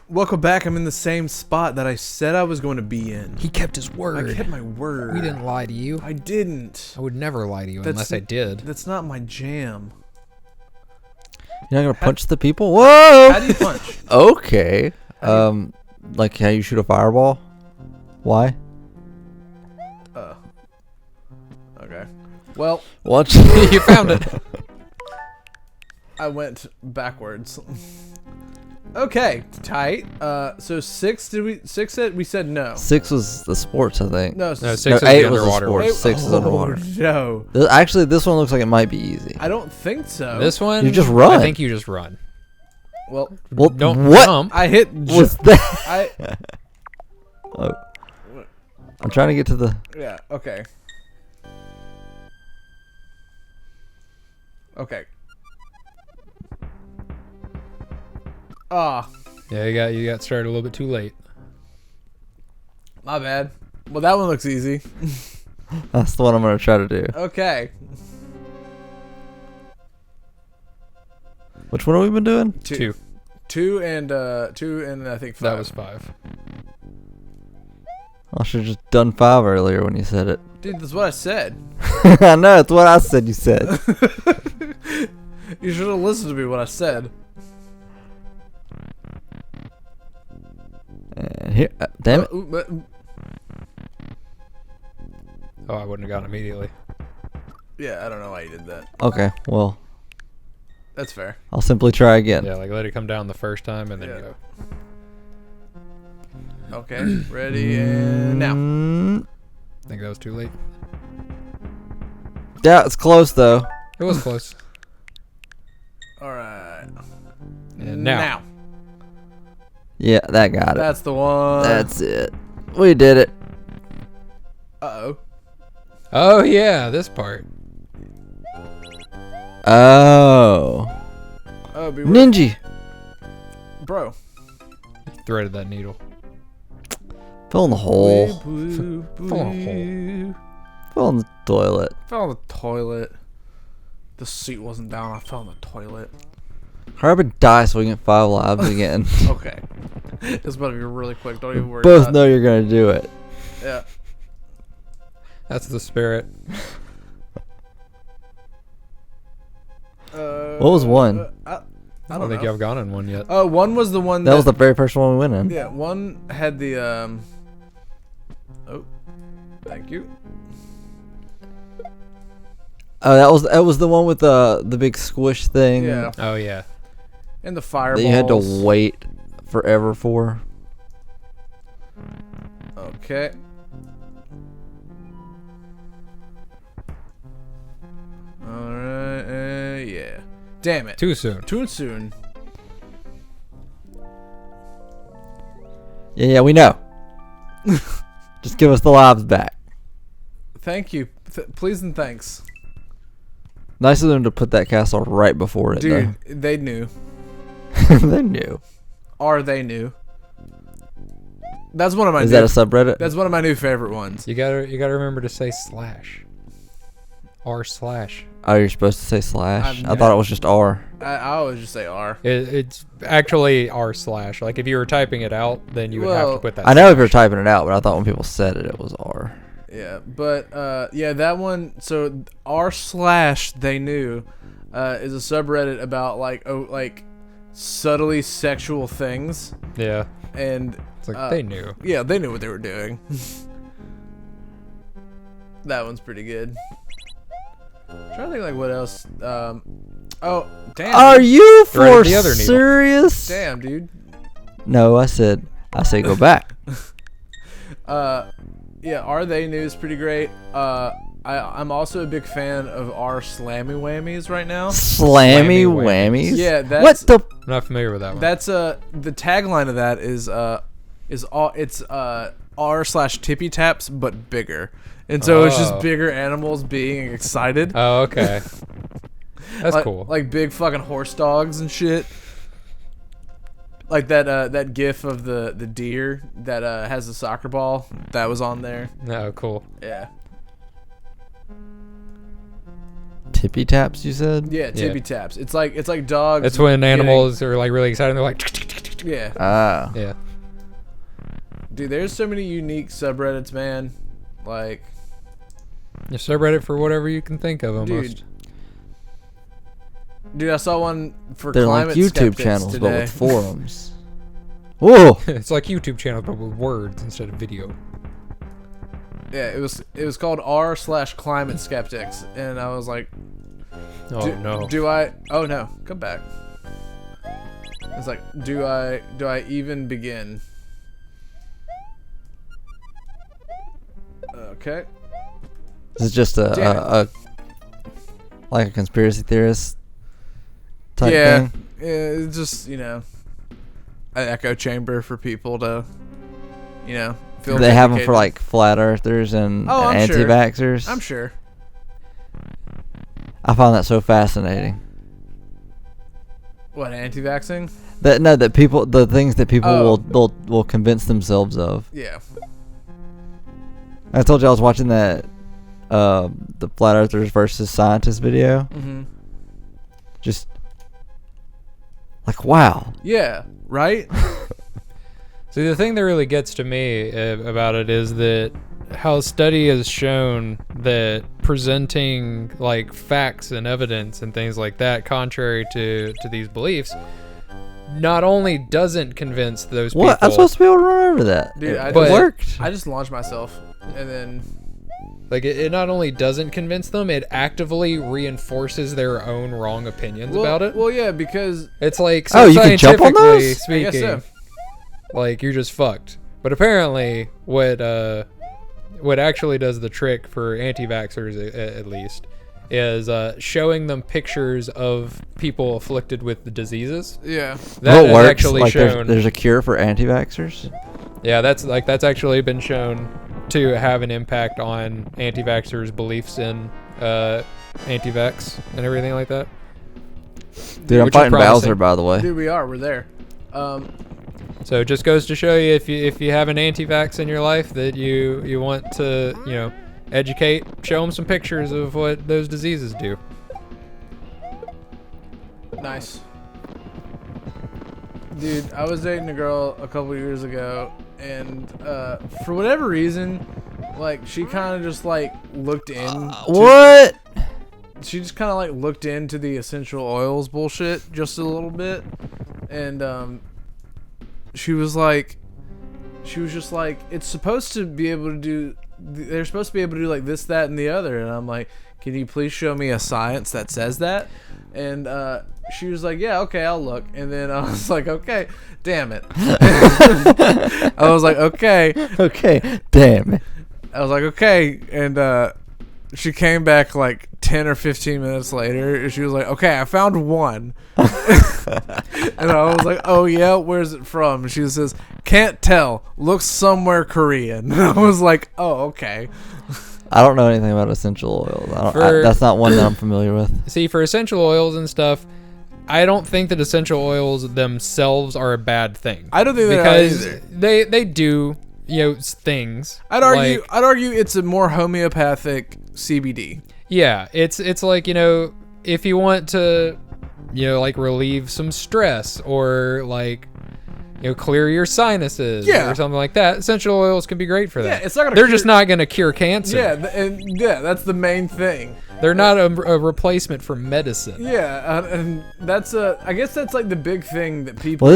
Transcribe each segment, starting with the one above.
Welcome back. I'm in the same spot that I said I was going to be in. He kept his word. I kept my word. We didn't lie to you. I didn't. I would never lie to you unless I did. That's not my jam. You're not gonna punch the people? Whoa! How do you punch? Okay. Like how you shoot a fireball? Why? Okay. Well, What? You found it. I went backwards. Okay, tight. So 6 said we said no. 6 was the sports, I think. No, No, 6 No, is 8 the was the underwater sports. one. 6 is underwater. No. Actually, this one looks like it might be easy. I don't think so. This one? You just run. I think you just run. Well, Don't what jump. I hit was that? Oh. I'm trying to get to the... Yeah, okay. Okay. Yeah, you got started a little bit too late. My bad. Well, that one looks easy. That's the one I'm gonna try to do. Okay. Which one have we been doing? 2. 2 and I think 5. That was 5. I should have just done 5 earlier when you said it. Dude, that's what I said. I know, it's what I said you said. You should have listened to me when I said. And here, damn it. Oh, I wouldn't have gotten immediately. Yeah, I don't know why you did that. Okay, well, That's fair. I'll simply try again. Yeah, like let it come down the first time and then Yeah. go. Okay, ready and now. I think that was too late. Yeah, it's close though. It was close. All right. And now. Yeah, that got it. That's the one. That's it. We did it. Uh-oh. Oh yeah, this part. Oh. Oh, be Ninja. Bro. You threaded that needle. Fell in the hole. Fell in Fell in Fell in the toilet. Fell in the toilet. The seat wasn't down. I fell in the toilet. Hurry up and die so we get 5 lives again. Okay. It's about to be really quick. Don't even worry Both about know you're gonna do it. Yeah. That's the spirit. What was 1? I I don't think know. I've gone in one yet. 1 was the one That was the very first one we went in. Yeah, 1 had the Oh, thank you. Oh, that was the one with the big squish thing. Yeah, Oh yeah. and the fireballs. That you had to wait forever for. Okay. All right. Yeah. Damn it. Too soon. Too soon. Yeah, we know. Just give us the lives back. Thank you. Please and thanks. Nice of them to put that castle right before it, Dude, they knew. though. They knew. Or they knew. That's one of my Is new, that a subreddit? That's one of my new favorite ones. You gotta remember to say slash. R/. Oh, you're supposed to say slash? I've I thought it was just R. I always just say R. It's actually R/. Like if you were typing it out, then you would have to Well, put that. I know if slash. you're typing it out, but I thought when people said it, it was R. Yeah, but yeah, that one. So r/ they knew is a subreddit about like subtly sexual things, Yeah. and It's like they knew. yeah, they knew what they were doing. That one's pretty good. I'm trying to think like what else. Oh damn! Are you for the other needle. serious? Damn, dude. No, I said go back. Yeah, Are They Knew is pretty great. I'm also a big fan of R Slammy Whammies right now. Slammy Whammies. whammies. Yeah, that's What the? I'm not familiar with that one. That's the tagline of that is all it's r/tippy taps but bigger, and so it's just Oh. bigger animals being excited. Oh, okay. That's like, cool. Like big fucking horse dogs and shit. Like that gif of the deer that has the soccer ball that was on there. Oh, cool. Yeah. Tippy taps, you said? Yeah, tippy taps. It's like dogs. It's when getting- animals are like really excited. They're like, Yeah. Ah. Yeah. Dude, there's so many unique subreddits, man. Like, You subreddit for whatever you can think of almost. dude, I saw one for They're like climate YouTube skeptics channels, today. but with forums. Whoa. It's like YouTube channels, but with words instead of video. Yeah, it was called r/climate skeptics, and I was like, Oh no. Oh no, come back. It's like, do I even begin? Okay. This is just a like a conspiracy theorist type thing. Yeah, it's just, an echo chamber for people to, feel They have them for vindicated. like flat earthers and I'm sure. anti-vaxxers. I'm sure. I find that so fascinating. What, anti-vaxxing? The things that people Oh. will convince themselves of. Yeah. I told you I was watching that the flat earthers versus scientists video. Mm-hmm. Just like, wow. Yeah, right? See, the thing that really gets to me about it is that how study has shown that presenting like facts and evidence and things like that contrary to these beliefs not only doesn't convince those people. What? I'm supposed to be able to remember that. Dude, it But- worked. I just launched myself, and then... Like, it not only doesn't convince them, it actively reinforces their own wrong opinions about it. Well, yeah, because... It's like, Oh, so you can jump on scientifically those? I guess speaking, so. like, you're just fucked. But apparently, what actually does the trick for anti-vaxxers, at least, is showing them pictures of people afflicted with the diseases. Yeah. That What has works? actually Like shown. there's a cure for anti-vaxxers. Yeah, that's actually been shown to have an impact on anti-vaxxers' beliefs in anti-vax and everything like that. Dude, I'm Which is fighting promising. Bowser, by the way. Dude, we're there. So it just goes to show you if you have an anti-vax in your life that you want to educate, show them some pictures of what those diseases do. Nice. Dude, I was dating a girl a couple years ago, and for whatever reason, like, she kind of just like looked in. What? She just kind of like looked into the essential oils bullshit just a little bit, and she was just like, it's supposed to be able to do. They're supposed to be able to do like this, that, and the other, and I'm like, can you please show me a science that says that? And she was like, yeah, okay, I'll look. And then I was like, okay, damn it. I was like, okay. Okay, damn it. I was like, okay. And she came back like 10 or 15 minutes later. And she was like, okay, I found one. And I was like, oh, yeah, where's it from? And she says, can't tell. Looks somewhere Korean. And I was like, oh, okay. I don't know anything about essential oils. For- That's not one that I'm familiar with. See, for essential oils and stuff, I don't think that essential oils themselves are a bad thing. I don't think they're because either. they do things. I'd argue it's a more homeopathic CBD. Yeah, it's like, if you want to, like relieve some stress or like, clear your sinuses Yeah. or something like that. Essential oils can be great for that. Yeah, it's not gonna They're cure- just not going to cure cancer. Yeah, that's the main thing. They're not a replacement for medicine. Yeah, and that's I guess that's like the big thing that people. Well,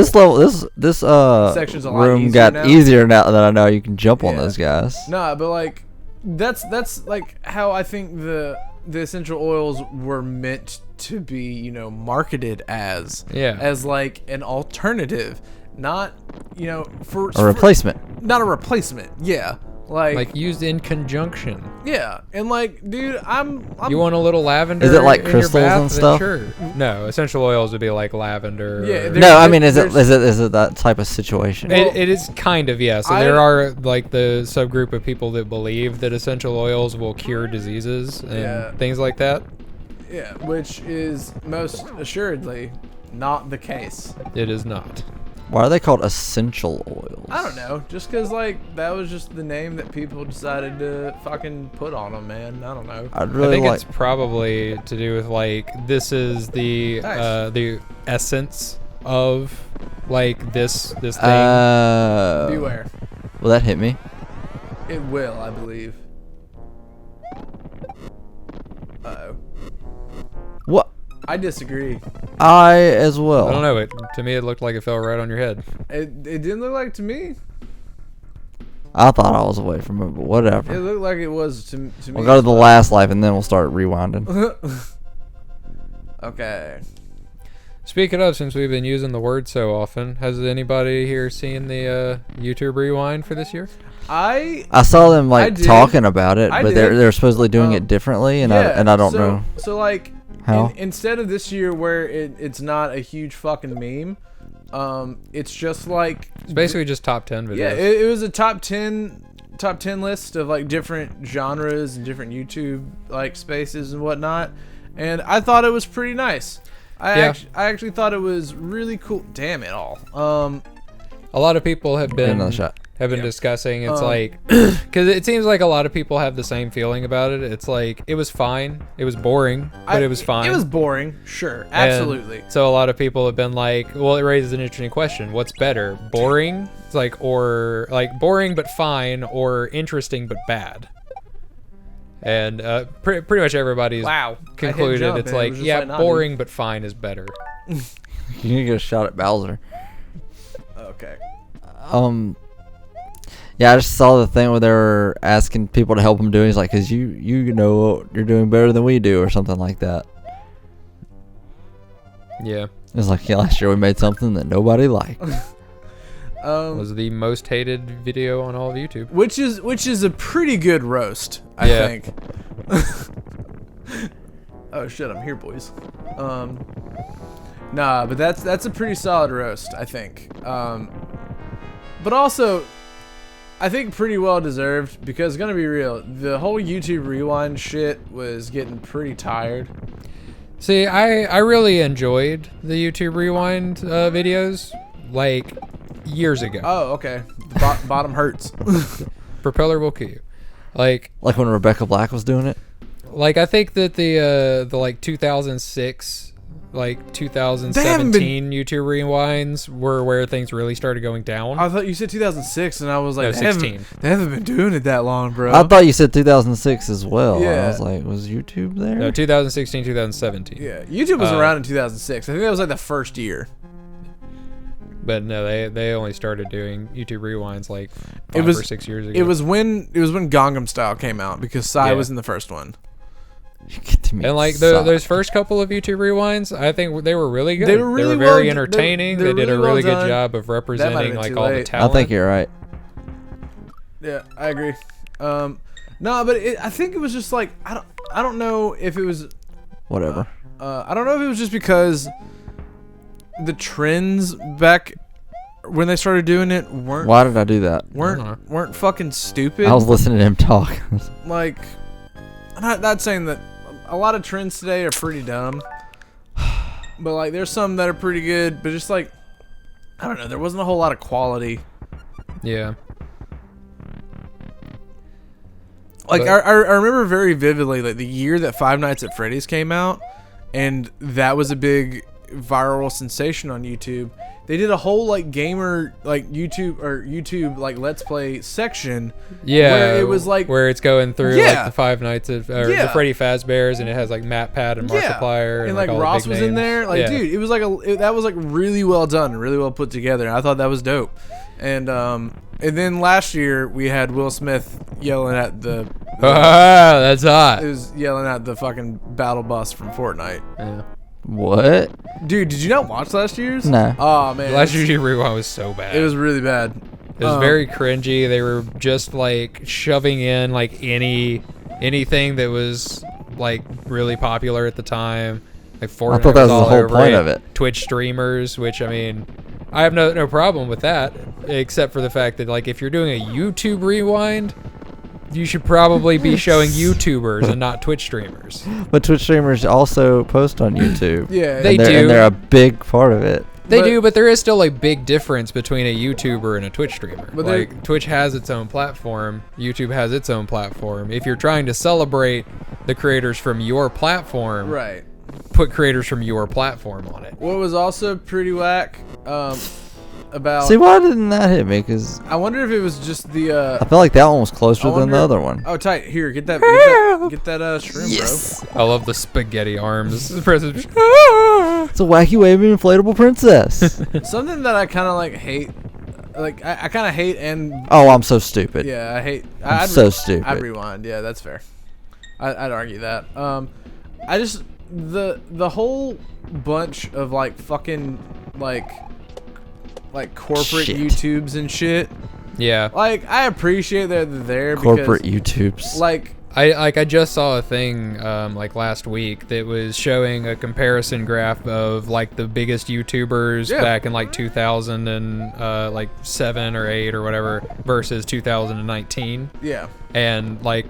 this Section's a lot room easier got now. easier now that I know you can jump on Yeah. those guys. Nah, but like that's like how I think the essential oils were meant to be, marketed as. Yeah. As like an alternative, not for A replacement. not a replacement. Yeah. Like used in conjunction. Yeah, and like, dude, I'm You want a little lavender? Is it like in your crystals bath? and Then stuff? Sure. No, essential oils would be like lavender. Yeah, or- there- No, I mean, is there's- it that type of situation? It is kind of, yeah. So I- there are like the subgroup of people that believe that essential oils will cure diseases and Yeah. things like that. yeah, which is most assuredly not the case. It is not. Why are they called essential oils? I don't know, just cause like that was just the name that people decided to fucking put on them, man. I don't know. I'd I really think like. it's probably to do with like this is the Nice. the essence of like this thing. Beware. Will that hit me? It will, I believe. Uh-oh. What? I disagree. I as well. I don't know. To me, it looked like it fell right on your head. It didn't look like to me. I thought I was away from it, but whatever. It looked like it was to me. We'll go to the last life and then we'll start rewinding. Okay. Speaking of, since we've been using the word so often, has anybody here seen the YouTube Rewind for this year? I saw them I like did. talking about it, I but did. they're supposedly doing it differently, and I don't know So like, how. instead of this year where it's not a huge fucking meme, it's just like It's basically just top 10 videos. yeah, it was a top 10 list of like different genres and different YouTube like spaces and whatnot, and I thought it was pretty nice. I actually thought it was really cool. Damn it all. A lot of people have Get another been shot. discussing. It's like, because it seems like a lot of people have the same feeling about it. It's like it was fine. It was boring, but it was fine. It was boring, sure, absolutely. And so a lot of people have been like, well, it raises an interesting question. What's better, boring? It's like, or like boring but fine, or interesting but bad. And pretty much everybody's concluded it's like, yeah, boring but fine is better. You need to get a shot at Bowser. Okay. Yeah, I just saw the thing where they were asking people to help them do it. He's like, "Cause you know you're doing better than we do," or something like that. Yeah. It was like, yeah, last year we made something that nobody liked. Was the most hated video on all of YouTube. Which is a pretty good roast, I think. Oh shit, I'm here, boys. Nah, but that's a pretty solid roast, I think. But also, I think pretty well deserved, because gonna be real, the whole YouTube Rewind shit was getting pretty tired. See, I really enjoyed the YouTube Rewind videos, like, years ago. Oh, okay. The bottom hurts. Propeller will kill you. Like when Rebecca Black was doing it. Like, I think that the like 2006, like 2017 YouTube Rewinds were where things really started going down. I thought you said 2006, and I was like, No, 16. They haven't been doing it that long, bro. I thought you said 2006 as well. Yeah. I was like, was YouTube there? No, 2016, 2017. Yeah, YouTube was around in 2006. I think that was like the first year. But no, they only started doing YouTube Rewinds like 5 or 6 years ago. It was when Gangnam Style came out, because Psy was in the first one. You get to me. And like those first couple of YouTube Rewinds, I think they were really good. They were really very well, entertaining. they They did a really really well good done. job of representing been like too all the late. talent. I think you're right. Yeah, I agree. No, but I think it was just like I don't know if it was Whatever. I don't know if it was just because the trends back when they started doing it Why did I do that? weren't fucking stupid. I was listening to him talk. Like, I'm not saying that a lot of trends today are pretty dumb, but like there's some that are pretty good, but just like, I don't know, there wasn't a whole lot of quality. Yeah. Like, I remember very vividly, like, the year that Five Nights at Freddy's came out, and that was a big viral sensation on YouTube. They did a whole, like, gamer, like, YouTube, like, Let's Play section. Yeah. Where it was, like... where it's going through, like, the Five Nights of... Or Yeah. the Freddy Fazbear's, and it has, like, MatPat and Markiplier. And like, all the Ross big was in names. there. Like, Yeah. dude, it was, like, that was, like, really well done and really well put together. I thought that was dope. And then last year, we had Will Smith yelling at the... Ah, that's hot. It was yelling at the fucking battle bus from Fortnite. Yeah. What? Dude, did you not watch last year's? No. Oh, man. Last year's Rewind was so bad. It was really bad. It was very cringy. They were just like shoving in like anything that was like really popular at the time. Like Fortnite. I thought that was the all whole over point of it. Twitch streamers, which I mean, I have no problem with that, except for the fact that like if you're doing a YouTube Rewind, you should probably be showing YouTubers and not Twitch streamers. But Twitch streamers also post on YouTube. Yeah, They do. And they're a big part of it. They do, but there is still a big difference between a YouTuber and a Twitch streamer. But like, Twitch has its own platform. YouTube has its own platform. If you're trying to celebrate the creators from your platform, right. put creators from your platform on it. What was also pretty whack about... See, why didn't that hit me? Because I wonder if it was just the... I feel like that one was closer I than the wonder- other one. Oh, tight. Here, get that shroom, Yes. I love the spaghetti arms. It's a wacky waving inflatable princess. bro. Something that I kind of like hate. Like, I kind of hate and... Oh, I'm so stupid. Yeah, I hate... I'm so stupid. I'd rewind. Yeah, that's fair. I'd argue that. I just... The whole bunch of, like, fucking, like corporate Shit. YouTubes and shit. Yeah. Like, I appreciate that they're there Corporate because, YouTubes. like... I just saw a thing like last week that was showing a comparison graph of like the biggest YouTubers back in like 2000 and like 7 or 8 or whatever versus 2019. Yeah. And like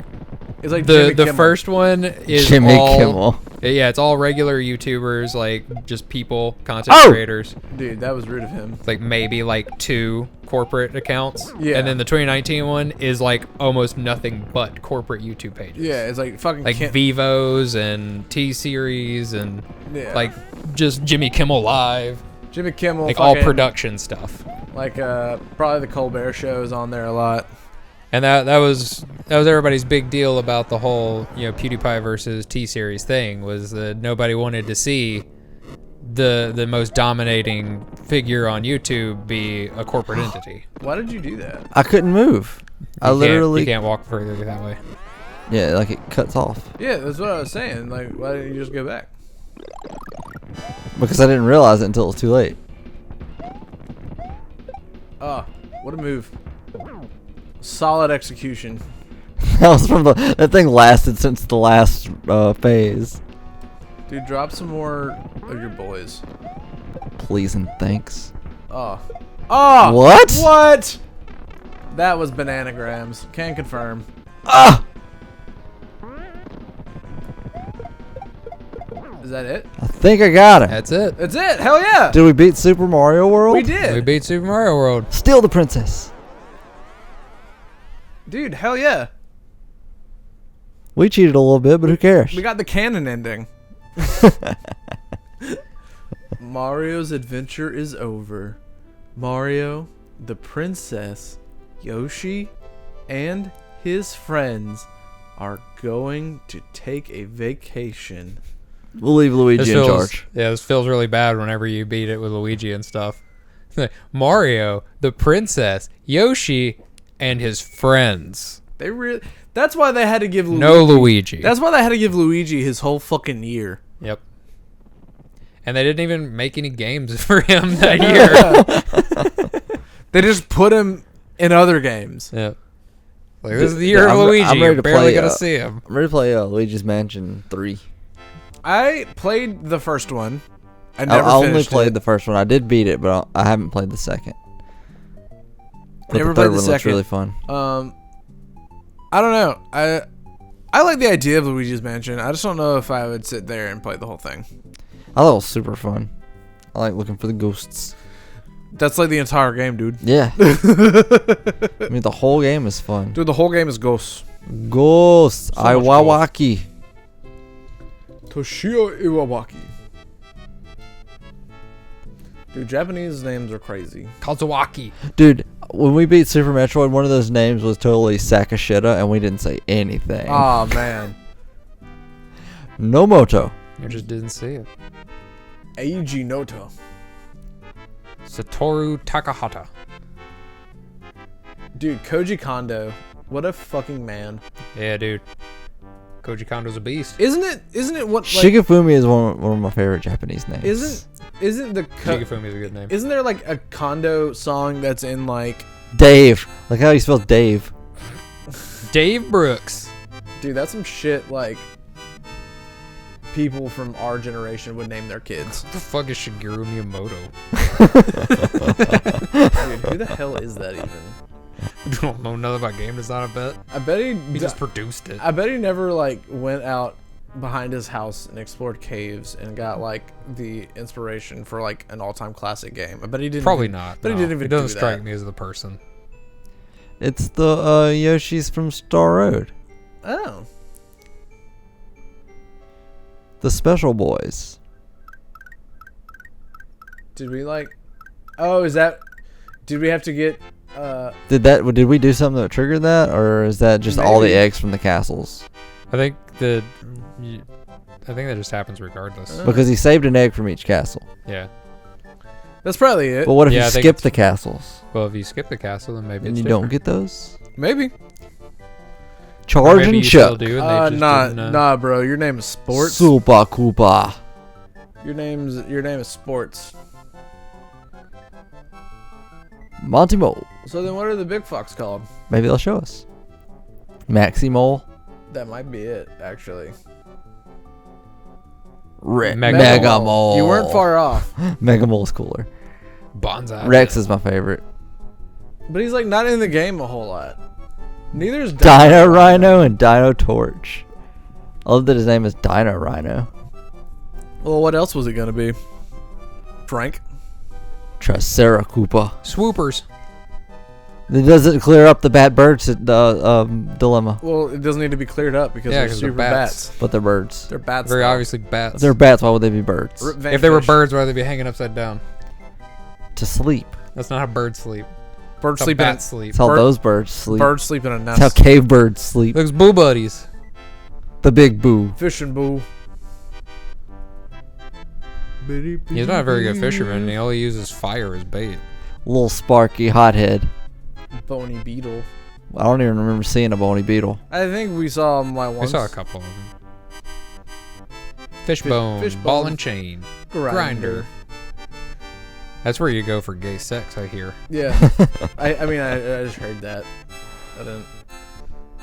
It's like Jimmy the Kimmel. first one is Jimmy all, Kimmel. Yeah, it's all regular YouTubers, like just people, content creators. Dude, that was rude of him. Like maybe like 2 corporate accounts. Yeah. And then the 2019 one is like almost nothing but corporate YouTube pages. Yeah, it's like fucking... Like Vivos and T-Series and Yeah. like just Jimmy Kimmel Live. Jimmy Kimmel. Like all fucking- production stuff. Like, probably the Colbert Show is on there a lot. And that was everybody's big deal about the whole, PewDiePie versus T-Series thing, was that nobody wanted to see the most dominating figure on YouTube be a corporate entity. Why did you do that? I couldn't move. You can't walk further that way. Yeah, like it cuts off. Yeah, that's what I was saying. Like, why didn't you just go back? Because I didn't realize it until it was too late. Oh, what a move. Solid execution. That was from that thing lasted since the last phase. Dude, drop some more of your boys. Please and thanks. Oh. Oh! What? What? That was bananagrams. Can confirm. Ah! Is that it? I think I got it. That's it. That's it! Hell yeah! Did we beat Super Mario World? We did! We beat Super Mario World. Steal the princess. Dude, hell yeah. We cheated a little bit, but who cares? We got the canon ending. Mario's adventure is over. Mario, the princess, Yoshi, and his friends are going to take a vacation. We'll leave Luigi in charge. Yeah, this feels really bad whenever you beat it with Luigi and stuff. Mario, the princess, Yoshi, and his friends. They really... That's why they had to give Luigi... No Luigi. That's why they had to give Luigi his whole fucking year. Yep. And they didn't even make any games for him that year. They just put him in other games. Yep. Like, this is the year of I'm Luigi. ready You're to barely play, going to see him. I'm ready to play Luigi's Mansion 3. I played the first one. I I never only finished played it. the first one. I did beat it, but I haven't played the second. But Never the played third the one looks second. really fun. I don't know. I like the idea of Luigi's Mansion. I just don't know if I would sit there and play the whole thing. I thought it was super fun. I like looking for the ghosts. That's like the entire game, dude. Yeah. I mean, the whole game is fun. Dude, the whole game is ghosts. Ghosts. So much Iwawaki. Toshio Iwawaki. Dude, Japanese names are crazy. Kazuaki. Dude, when we beat Super Metroid, one of those names was totally Sakashita, and we didn't say anything. Oh, man. Nomoto. You just didn't see it. Eiji Noto. Satoru Takahata. Dude, Koji Kondo. What a fucking man. Yeah, dude. Koji Kondo's a beast. Isn't it what, like... Shigefumi is one of my favorite Japanese names. Isn't the... Shigefumi's a good name. Isn't there, like, a Kondo song that's in, like... Dave. Like how you spell Dave. Dave Brooks. Dude, that's some shit, like... people from our generation would name their kids. What the fuck is Shigeru Miyamoto? Dude, who the hell is that even? Don't know nothing about game design, I bet. I bet He just produced it. I bet he never like went out behind his house and explored caves and got like the inspiration for like an all-time classic game. I bet he didn't. Probably not. But he didn't even It doesn't do strike that. me as the person. It's the Yoshi's from Star Road. Oh. The Special Boys. Did we Oh, is that? Did we have to get? Did we do something that triggered that, or is that just all the Maybe. eggs from the castles? I think that just happens regardless. Because he saved an egg from each castle. Yeah. That's probably it. But what if Yeah, you I think skip it's- the castles Well, if you skip the castle, then maybe and it's you don't different. get those? Maybe. Or Charge maybe and you still Chuck. do, and they just didn't, Nah, bro. Your name is Sports. Super Koopa. Your name is Sports. Monty Mole. So then, what are the big fox called? Maybe they'll show us. Maxi Mole. That might be it, actually. Mega, Mega Mole. You weren't far off, Mega Mole's cooler. Bonsai. Rex is my favorite. but he's like not in the game a whole lot. Neither is Dino Rhino and Dino Torch. I love that his name is Dino Rhino. Well, what else was it gonna be? Frank. Triceracoopa. Swoopers. It doesn't clear up the bad birds dilemma, Well, it doesn't need to be cleared up because Yeah, they're 'cause they're super bats. bats. but they're birds. They're bats. Very though. obviously bats. If they're bats, why would they be birds? Rip Van If they were Fish. birds, why would they be hanging upside down? To sleep. That's not how birds sleep. Birds That's how sleep in bats sleep. That's how Bird- those birds sleep. birds sleep in a That's how nest. cave birds sleep. Looks boo buddies. The big boo. Fishing boo. He's not a very good fisherman. And he only uses fire as bait. Little sparky hothead. Bony beetle. I don't even remember seeing a bony beetle. I think we saw him like We once. saw a couple of them. Fishbone, Fishbone. ball and chain, Grinder. That's where you go for gay sex, I hear. Yeah. I mean, I just heard that. I don't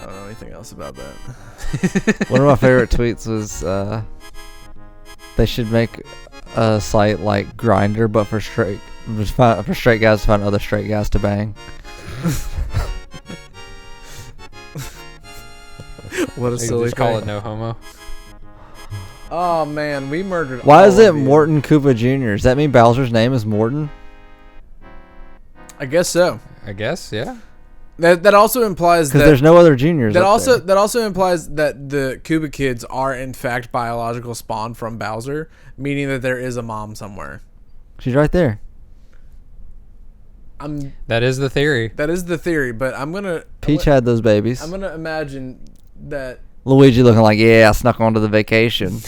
know anything else about that. One of my favorite tweets was they should make a site like Grinder, but for straight guys to find other straight guys to bang. What a They silly just call thing. it no homo. Oh man, we murdered. Why all is it of you. Morton Koopa Jr.? Does that mean Bowser's name is Morton? I guess so. I guess, yeah. That also implies Because that there's no other juniors. that up also there. that also implies that the Koopa kids are in fact biological spawn from Bowser, meaning that there is a mom somewhere. She's right there. That is the theory. That is the theory, but Peach had those babies. I'm gonna imagine that. Luigi looking like, yeah, I snuck onto the vacation.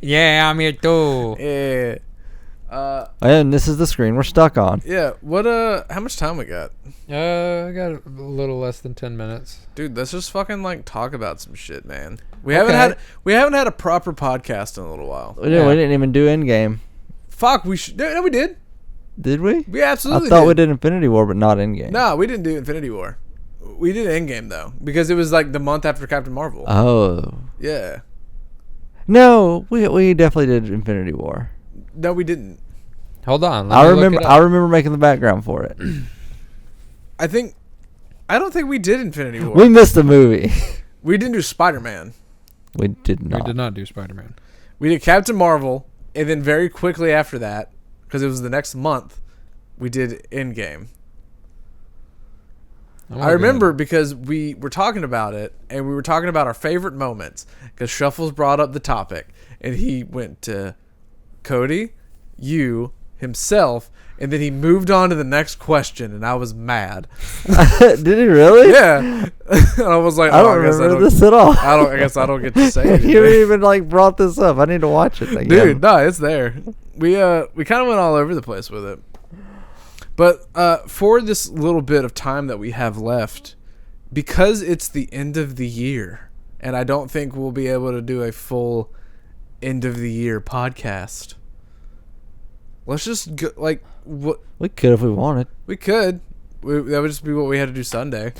Yeah, I'm here too. Yeah. And this is the screen we're stuck on. Yeah. What? How much time we got? I got a little less than 10 minutes. Dude, let's just fucking like talk about some shit, man. We haven't had a proper podcast in a little while. We didn't even do Endgame. Fuck, we should. No, we did. Did we? We absolutely I thought did. we did Infinity War, but not Endgame. No, we didn't do Infinity War. We did Endgame though, because it was like the month after Captain Marvel. Oh. Yeah. No, we definitely did Infinity War. No, we didn't. Hold on. I remember making the background for it. I don't think we did Infinity War. We missed the movie. We didn't do Spider-Man. We did We not. did not do Spider-Man. We did Captain Marvel, and then very quickly after that, because it was the next month, we did Endgame. I remember because we were talking about it, and we were talking about our favorite moments, because Shuffles brought up the topic, and he went to Cody, you, himself, and then he moved on to the next question, and I was mad. Did he really? Yeah. And I was like, I oh, don't guess remember this at all. I guess I don't get to say anything. You even like brought this up. I need to watch it again. Dude, no, it's there. We kind of went all over the place with it. But for this little bit of time that we have left, because it's the end of the year, and I don't think we'll be able to do a full end of the year podcast. Let's just go, like what We could if we wanted. we could. That would just be what we had to do Sunday.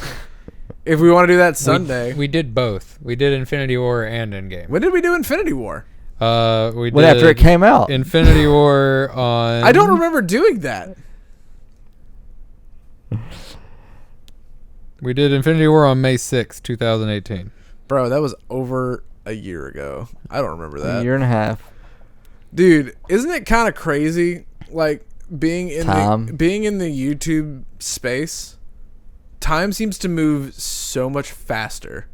If we want to do that Sunday, We did both. We did Infinity War and Endgame. when did we do Infinity War? We When did after it came out. Infinity War on. I don't remember doing that. We did Infinity War on May 6th, 2018. Bro, that was over a year ago. I don't remember that. A year and a half. Dude, isn't it kind of crazy like being in Time. the YouTube space? Time seems to move so much faster.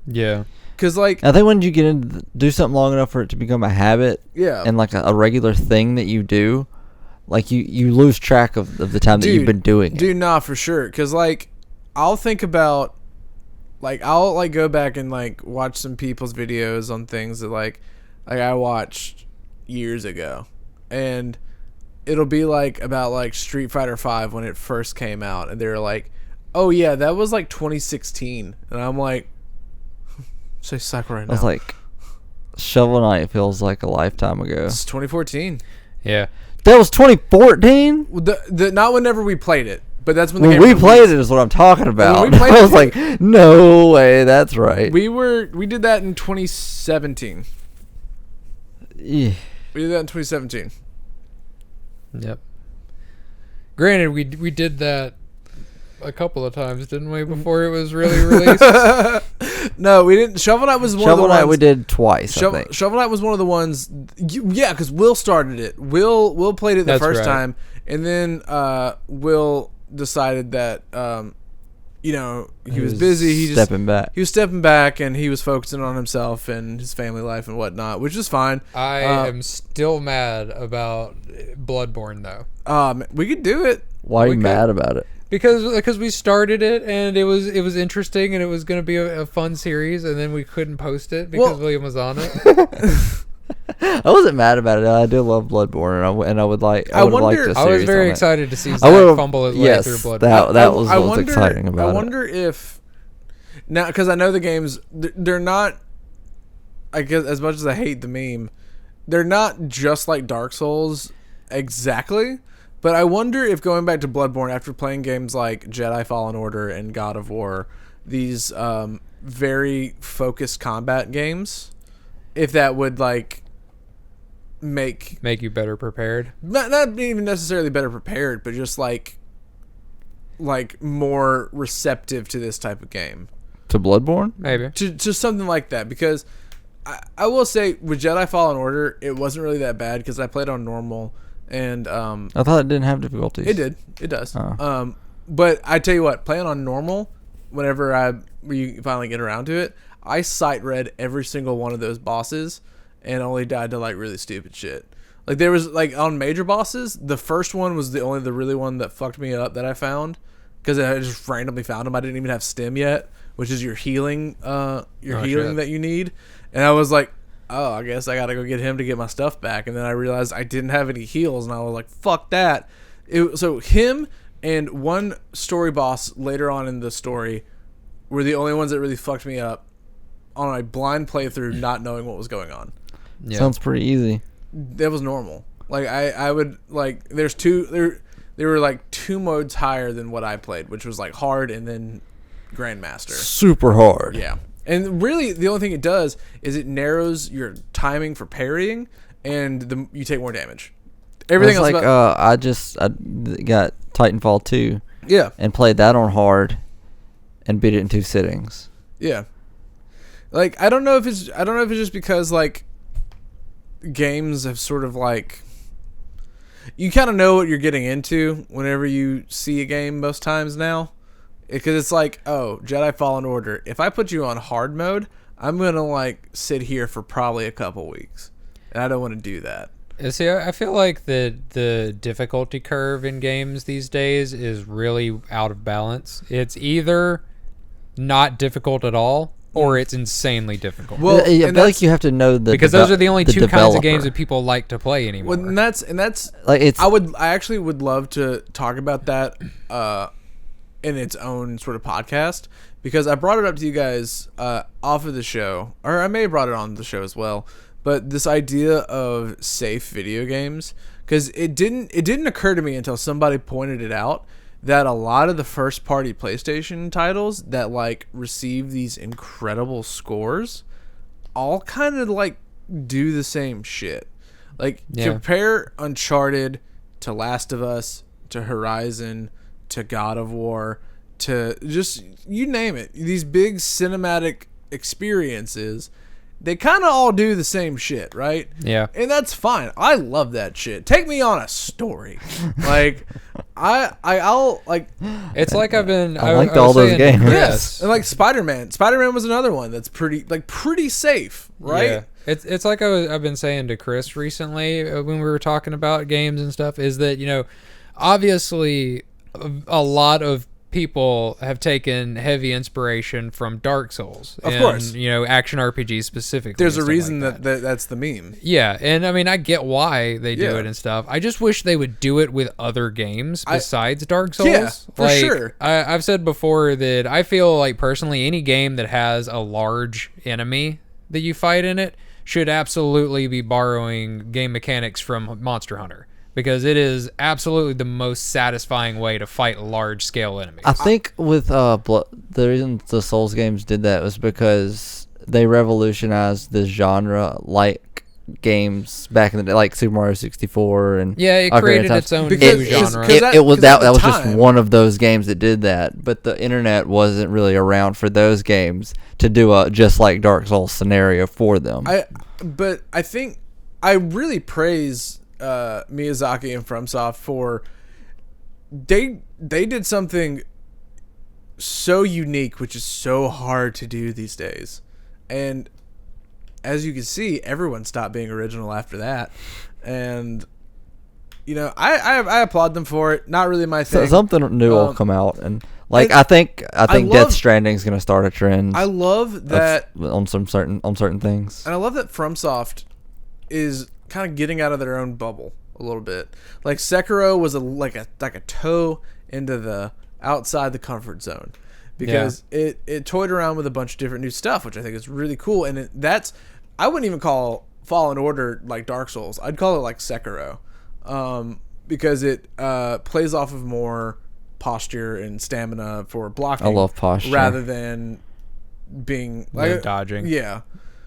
Yeah. Cause like I think when you get into do something long enough for it to become a habit, yeah, and like a regular thing that you do, like you lose track of the time that you've been doing it. Dude, nah, for sure. Cause like I'll think about like I'll like go back and like watch some people's videos on things that like I watched years ago, and it'll be like about like Street Fighter 5 when it first came out, and they're like, oh yeah, that was like 2016, and I'm like, say suck right now. I was like, Shovel Knight feels like a lifetime ago. It's 2014. Yeah. That was 2014. The not whenever we played it, but that's when the When game we released. played it is what I'm talking about. When we played I was it- like, no way, that's right. We did that in 2017. Yeah. We did that in 2017. Yep. Granted, we did that a couple of times, didn't we, before it was really released? No, we didn't. Shovel Knight was one of the Shovel ones. Knight we did twice, I think. Shovel Knight was one of the ones. Yeah, because Will started it. Will played it the That's first right. time, and then Will decided that he was busy. He was stepping back, and he was focusing on himself and his family life and whatnot, which is fine. I am still mad about Bloodborne, though. We could do it. Why are you we mad about it? Because we started it and it was interesting and it was going to be a fun series, and then we couldn't post it because William was on it. I wasn't mad about it. I do love Bloodborne, and I would like. I would like to. I was very excited to see Zach fumble his way through Bloodborne. That was what was exciting about it. I wonder if now, because I know the games, they're not. I guess as much as I hate the meme, they're not just like Dark Souls exactly. But I wonder if going back to Bloodborne after playing games like Jedi Fallen Order and God of War, these very focused combat games, if that would like make you better prepared. Not even necessarily better prepared, but just like more receptive to this type of game. To Bloodborne? Maybe. To something like that, because I will say with Jedi Fallen Order, it wasn't really that bad because I played on normal. And I thought it didn't have difficulties. It did. It does. Oh. But I tell you what, playing on normal, whenever you finally get around to it, I sight read every single one of those bosses and only died to like really stupid shit. Like there was like on major bosses, the first one was the really one that fucked me up that I found because I just randomly found him. I didn't even have stim yet, which is your healing healing that you need. And I was like, oh, I guess I gotta go get him to get my stuff back. And then I realized I didn't have any heals, and I was like, fuck that. So him and one story boss later on in the story were the only ones that really fucked me up on a blind playthrough, not knowing what was going on. Yeah. Sounds pretty easy. That was normal. Like I would like there were like 2 modes higher than what I played, which was like hard and then Grandmaster. Super hard. Yeah. And really, the only thing it does is it narrows your timing for parrying, and you take more damage. Everything else, like I got Titanfall 2. Yeah. And played that on hard, and beat it in 2 sittings. Yeah. Like I don't know if it's just because like games have sort of like you kind of know what you're getting into whenever you see a game most times now. Because it's like, oh, Jedi Fallen Order. If I put you on hard mode, I'm going to, like, sit here for probably a couple weeks. And I don't want to do that. See, I feel like the difficulty curve in games these days is really out of balance. It's either not difficult at all, or it's insanely difficult. Well, I feel like you have to know because those are the only two kinds of games that people like to play anymore. Well, and that's like it's. I actually would love to talk about that in its own sort of podcast, because I brought it up to you guys off of the show, or I may have brought it on the show as well. But this idea of safe video games, because it didn't occur to me until somebody pointed it out that a lot of the first party PlayStation titles that like receive these incredible scores all kind of like do the same shit. Like compare Uncharted to Last of Us to Horizon to God of War to just you name it. These big cinematic experiences, they kind of all do the same shit, right? Yeah. And that's fine. I love that shit. Take me on a story. Like, I'll like. It's like I've been. I liked all was those saying to games. Chris, Yes, and like Spider-Man. Spider-Man was another one that's pretty safe, right? Yeah. It's like I've been saying to Chris recently when we were talking about games and stuff, is that, you know, obviously a lot of people have taken heavy inspiration from Dark Souls. Of course. You know, action RPGs specifically. There's a and stuff reason like that's the meme. Yeah, and I mean, I get why they do Yeah. it and stuff. I just wish they would do it with other games besides Dark Souls. Yeah, for like, sure. I've said before that I feel like personally any game that has a large enemy that you fight in it should absolutely be borrowing game mechanics from Monster Hunter, because it is absolutely the most satisfying way to fight large scale enemies. I think with the reason the Souls games did that was because they revolutionized the genre, like games back in the day, like Super Mario 64 and Yeah, it Ocarina of created Time. its own Because- new because- genre. because It was at the was just time- one of those games that did that, but the internet wasn't really around for those games to do a just like Dark Souls scenario for them. But I think I really praise Miyazaki and FromSoft for they did something so unique, which is so hard to do these days. And as you can see, everyone stopped being original after that. And you know, I applaud them for it. Not really my So thing. something new will come out, and like and I think I Death love- Stranding's gonna start a trend. I love that. on certain things. And I love that FromSoft is kind of getting out of their own bubble a little bit. Like Sekiro was like a toe into the outside the comfort zone, because it toyed around with a bunch of different new stuff, which I think is really cool. And that's, I wouldn't even call Fallen Order like Dark Souls. I'd call it like Sekiro, because it plays off of more posture and stamina for blocking. I love posture rather than being like dodging. Yeah,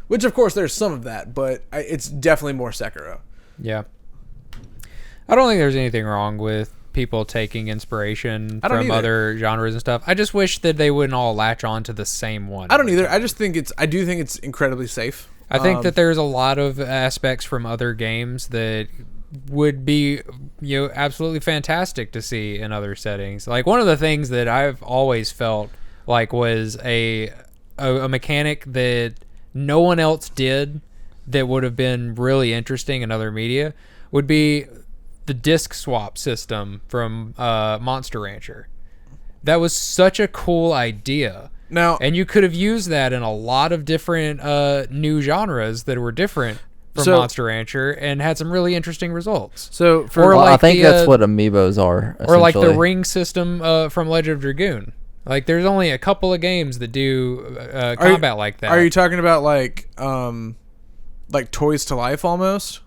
which of course there's some of that, but it's definitely more Sekiro. Yeah. I don't think there's anything wrong with people taking inspiration I don't from either. other genres and stuff. I just wish that they wouldn't all latch on to the same one. I don't either. I just think I do think it's incredibly safe. I think that there's a lot of aspects from other games that would be, you know, absolutely fantastic to see in other settings. Like, one of the things that I've always felt like was a mechanic that no one else did that would have been really interesting in other media would be the disc swap system from Monster Rancher. That was such a cool idea. Now, And you could have used that in a lot of different new genres that were different from So- Monster Rancher and had some really interesting results. so for Or Well, I like think the, that's what amiibos are. Or like the essentially. ring system from Legend of Dragoon. Like, there's only a couple of games that do combat like that. are you talking about like Toys to Life almost?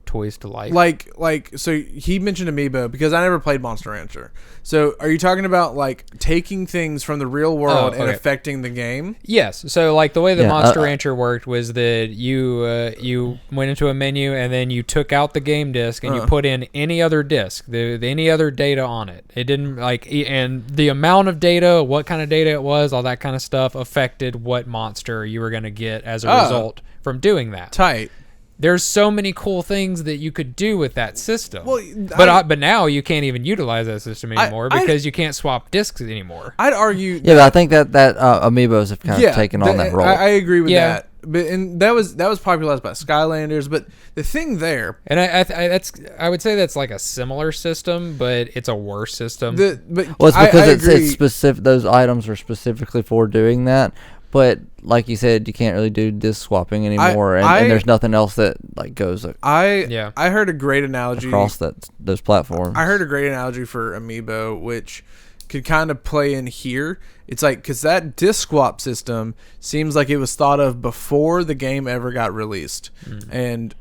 Toys to Life? Like so he mentioned Amiibo because I never played Monster Rancher. So are you talking about like taking things from the real world and okay. affecting the game? Yes. So, like, the way that Yeah, Monster Rancher worked was that you went into a menu and then you took out the game disc and you put in any other disc, any other data on it. It didn't and the amount of data, what kind of data it was, all that kind of stuff affected what monster you were going to get as a result from doing that. Tight. There's so many cool things that you could do with that system. Well, but now you can't even utilize that system anymore I- because you can't swap discs anymore. I'd argue. Yeah, but I think that amiibos have kind of taken on that role. I agree with Yeah. that. But and that was popularized by Skylanders. But the thing there, And I would say that's like a similar system, but it's a worse system. Well, it's I because agree. it's specific. Those items are specifically for doing that. But like you said, you can't really do disc swapping anymore, and there's nothing else that like goes I heard a great analogy across those platforms. I heard a great analogy for Amiibo, which could kind of play in here. It's like, because that disc swap system seems like it was thought of before the game ever got released. And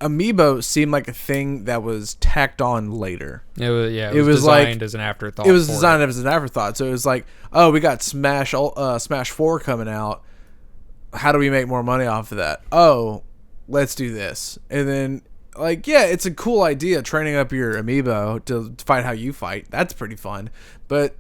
Amiibo seemed like a thing that was tacked on later. It was It was designed like- as an afterthought. It was for designed as an afterthought. So it was like, oh, we got Smash 4 coming out. How do we make more money off of that? Oh, let's do this. And then, like, yeah, it's a cool idea, training up your Amiibo to fight how you fight. That's pretty fun. But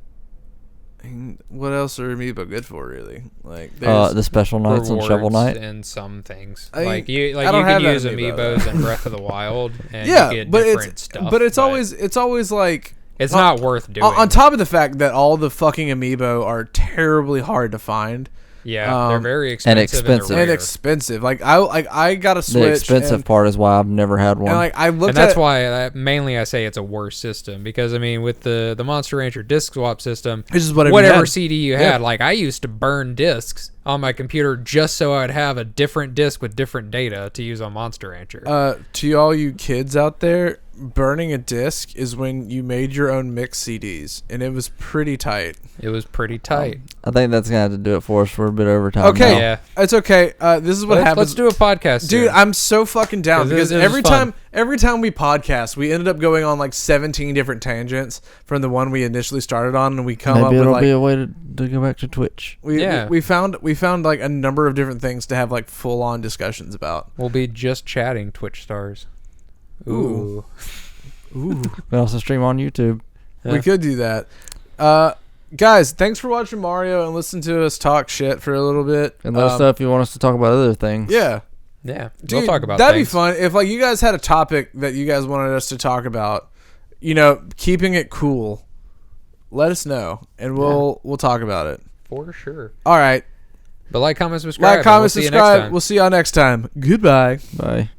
What else are amiibo good for, really? Like, the special nights on Shovel Knight and some things. I like don't you have can that use amiibo, amiibos in Breath of the Wild, and yeah, you get but different stuff. But it's always like it's not worth doing. On top of the fact that all the fucking amiibo are terribly hard to find. Yeah, they're very and expensive. expensive. And expensive. Like I got a Switch. The expensive part is why I've never had one. And like I looked and that's at, why mainly I say it's a worse system, because I mean with the Monster Rancher disc swap system, it's just whatever whatever you had. CD you had. Like I used to burn discs on my computer just so I'd have a different disc with different data to use on Monster Rancher. To all you kids out there, burning a disc is when you made your own mix CDs, and it was pretty tight. It was pretty tight. I think that's gonna have to do it for us for a bit over time. Okay, now. Yeah. It's okay. This is what happens. Let's do a podcast, Dude. soon. I'm so fucking down 'Cause because it was fun. every time we podcast, we ended up going on like 17 different tangents from the one we initially started on, and we come Maybe up with it'll like be a way to go back to Twitch. we found like a number of different things to have like full on discussions about. We'll be just chatting Twitch stars. Ooh. Ooh. We also stream on YouTube. Yeah. We could do that. Guys, thanks for watching Mario and listen to us talk shit for a little bit. And let us know if you want us to talk about other things. Yeah. Yeah, Dude, we'll talk about that'd things. be fun if like you guys had a topic that you guys wanted us to talk about, keeping it cool. Let us know and we'll talk about it. For sure. All right. But like, comment, subscribe. Like, comment, and we'll see you next subscribe. time. We'll see y'all next time. Goodbye. Bye.